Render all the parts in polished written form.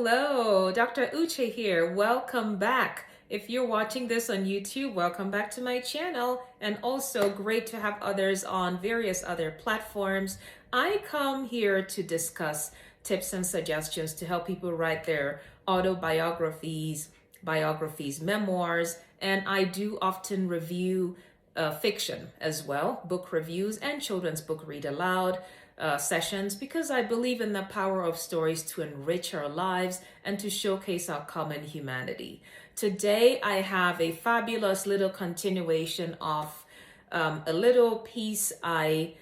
Hello, Dr. Uche here. Welcome back. If you're watching this on YouTube, welcome back to my channel. And also great to have others on various other platforms. I come here to discuss tips and suggestions to help people write their autobiographies, biographies, memoirs, and I do often review fiction as well, book reviews and children's book read aloud sessions, because I believe in the power of stories to enrich our lives and to showcase our common humanity. Today, I have a fabulous little continuation of a little piece I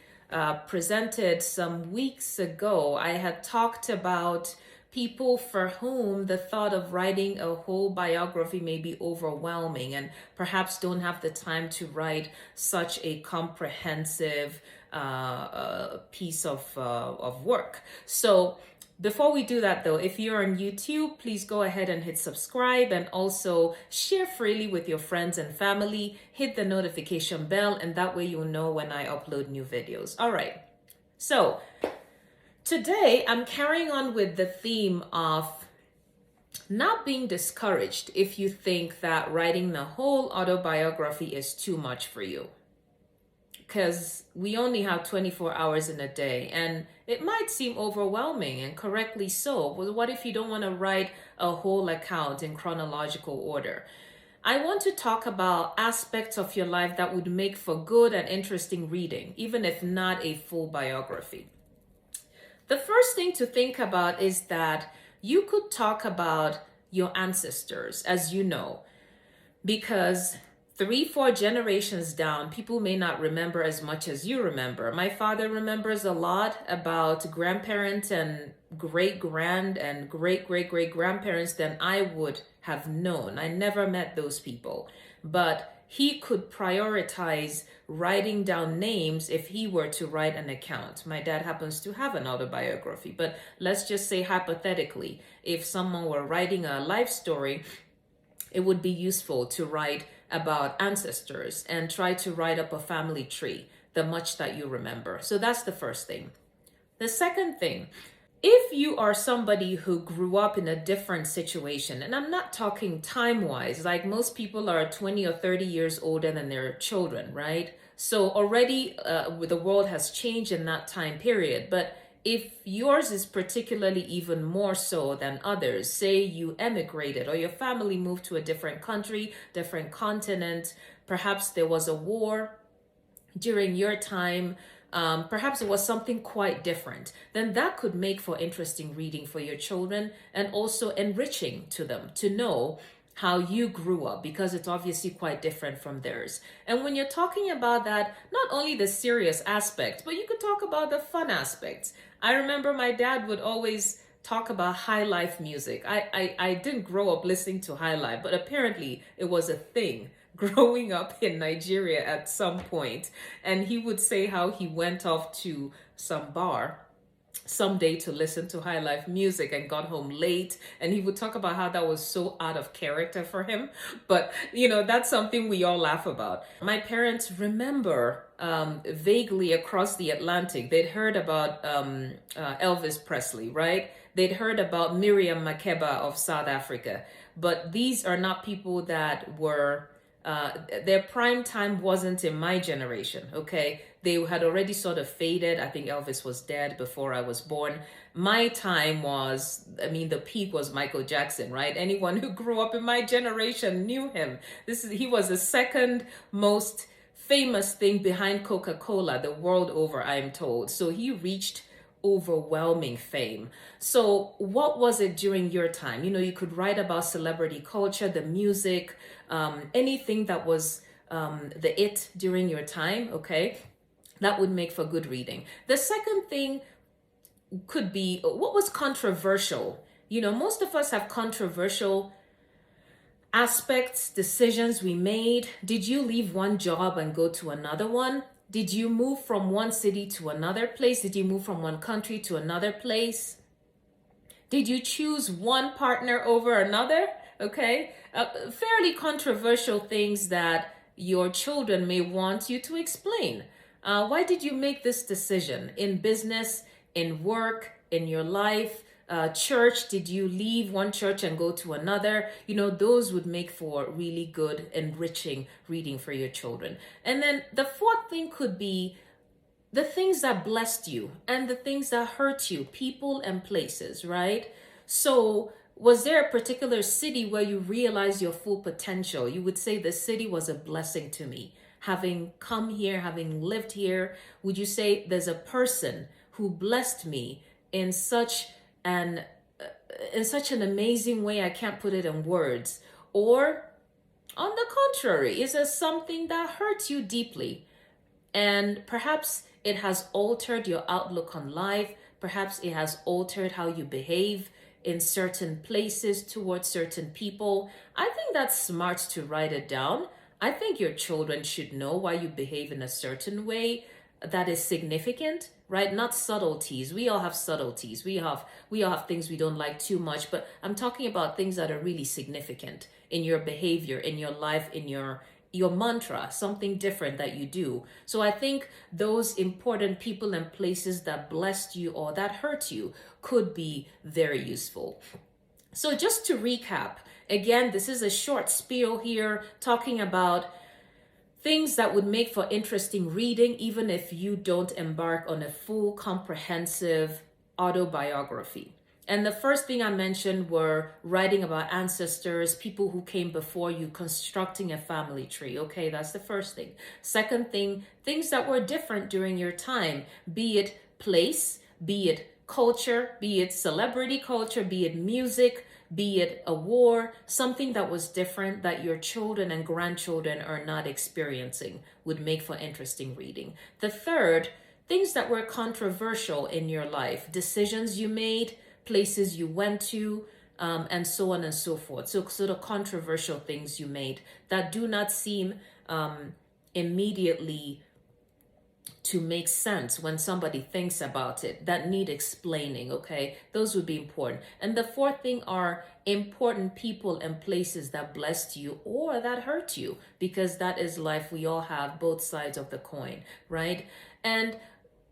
presented some weeks ago. I had talked about people for whom the thought of writing a whole biography may be overwhelming and perhaps don't have the time to write such a comprehensive piece of work. So before we do that though, if you're on YouTube, please go ahead and hit subscribe and also share freely with your friends and family. Hit the notification bell and that way you'll know when I upload new videos. All right, so today I'm carrying on with the theme of not being discouraged if you think that writing the whole autobiography is too much for you. Because we only have 24 hours in a day and it might seem overwhelming, and correctly so. Well, what if you don't want to write a whole account in chronological order? I want to talk about aspects of your life that would make for good and interesting reading, even if not a full biography. The first thing to think about is that you could talk about your ancestors, as you know, because 3-4 generations down, people may not remember as much as you remember. My father remembers a lot about grandparents and great-grand and great-great-great-grandparents than I would have known. I never met those people, but he could prioritize writing down names if he were to write an account. My dad happens to have an autobiography, but let's just say hypothetically, if someone were writing a life story, it would be useful to write about ancestors and try to write up a family tree, the much that you remember. So that's the first thing. The second thing, if you are somebody who grew up in a different situation, and I'm not talking time-wise, like most people are 20 or 30 years older than their children, right? So already the world has changed in that time period, but if yours is particularly even more so than others, say you emigrated or your family moved to a different country, different continent, perhaps there was a war during your time, perhaps it was something quite different, then that could make for interesting reading for your children and also enriching to them to know how you grew up, because it's obviously quite different from theirs. And when you're talking about that, not only the serious aspects, but you could talk about the fun aspects. I remember my dad would always talk about high life music. I didn't grow up listening to high life, but apparently it was a thing growing up in Nigeria at some point. And he would say how he went off to some bar someday to listen to high life music and got home late, and he would talk about how that was so out of character for him. But that's something we all laugh about. My parents remember vaguely across the Atlantic, they'd heard about Elvis Presley, right? They'd heard about Miriam Makeba of South Africa, but these are not people that were their prime time wasn't in my generation, okay? They had already sort of faded. I think Elvis was dead before I was born. My time was, the peak was Michael Jackson, right? Anyone who grew up in my generation knew him. He was the second most famous thing behind Coca-Cola the world over, I'm told. So he reached overwhelming fame. So what was it during your time? You could write about celebrity culture, the music, anything that was the it during your time, okay? That would make for good reading. The second thing could be what was controversial. Most of us have controversial aspects, decisions we made. Did you leave one job and go to another one? Did you move from one city to another place? Did you move from one country to another place? Did you choose one partner over another? Okay, fairly controversial things that your children may want you to explain. Why did you make this decision in business, in work, in your life? church did you leave one church and go to another? You know, those would make for really good, enriching reading for your children. And then the fourth thing could be the things that blessed you and the things that hurt you, people and places, right? So, was there a particular city where you realized your full potential? You would say the city was a blessing to me. Having come here, having lived here, would you say there's a person who blessed me in such an amazing way I can't put it in words? Or on the contrary, is there something that hurts you deeply? And perhaps it has altered your outlook on life. Perhaps it has altered how you behave in certain places towards certain people. I think that's smart to write it down. I think your children should know why you behave in a certain way that is significant, right? Not subtleties. We all have subtleties. We all have things we don't like too much, but I'm talking about things that are really significant in your behavior, in your life, in your mantra, something different that you do. So I think those important people and places that blessed you or that hurt you could be very useful. So just to recap, again, this is a short spiel here talking about things that would make for interesting reading, even if you don't embark on a full, comprehensive autobiography. And the first thing I mentioned were writing about ancestors, people who came before you, constructing a family tree. Okay, that's the first thing. Second thing, things that were different during your time, be it place, be it culture, be it celebrity culture, be it music, be it a war, something that was different that your children and grandchildren are not experiencing would make for interesting reading. The third, things that were controversial in your life, decisions you made, places you went to, and so on and so forth. So sort of controversial things you made that do not seem immediately to make sense when somebody thinks about it, that need explaining, okay? Those would be important. And the fourth thing are important people and places that blessed you or that hurt you, because that is life. We all have both sides of the coin, right? And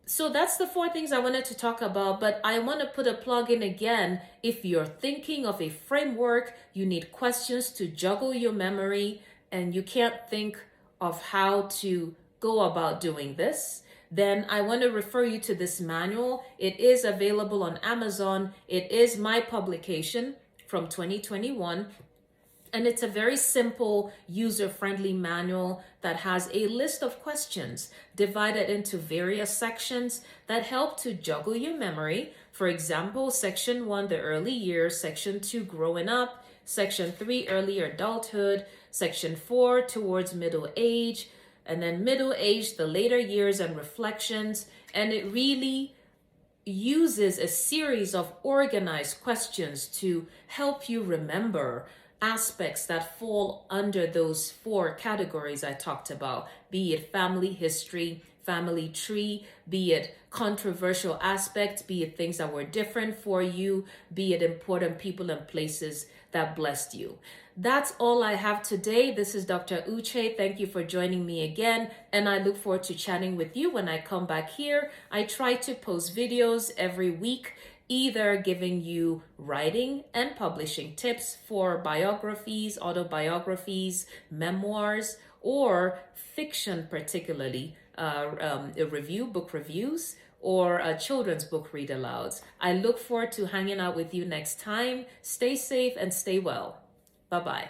so that's the four things I wanted to talk about, but I want to put a plug in again. If you're thinking of a framework, you need questions to juggle your memory, and you can't think of how to go about doing this, then I want to refer you to this manual. It is available on Amazon. It is my publication from 2021. And it's a very simple, user-friendly manual that has a list of questions divided into various sections that help to juggle your memory. For example, section 1, the early years, section 2, growing up, section 3, early adulthood, section 4, towards middle age, and then middle age, the later years and reflections. And it really uses a series of organized questions to help you remember aspects that fall under those four categories I talked about, be it family history, family tree, be it controversial aspects, be it things that were different for you, be it important people and places that blessed you. That's all I have today. This is Dr. Uche. Thank you for joining me again, and I look forward to chatting with you when I come back here. I try to post videos every week, either giving you writing and publishing tips for biographies, autobiographies, memoirs, or fiction, particularly book reviews, or children's book read alouds. I look forward to hanging out with you next time. Stay safe and stay well. Bye-bye.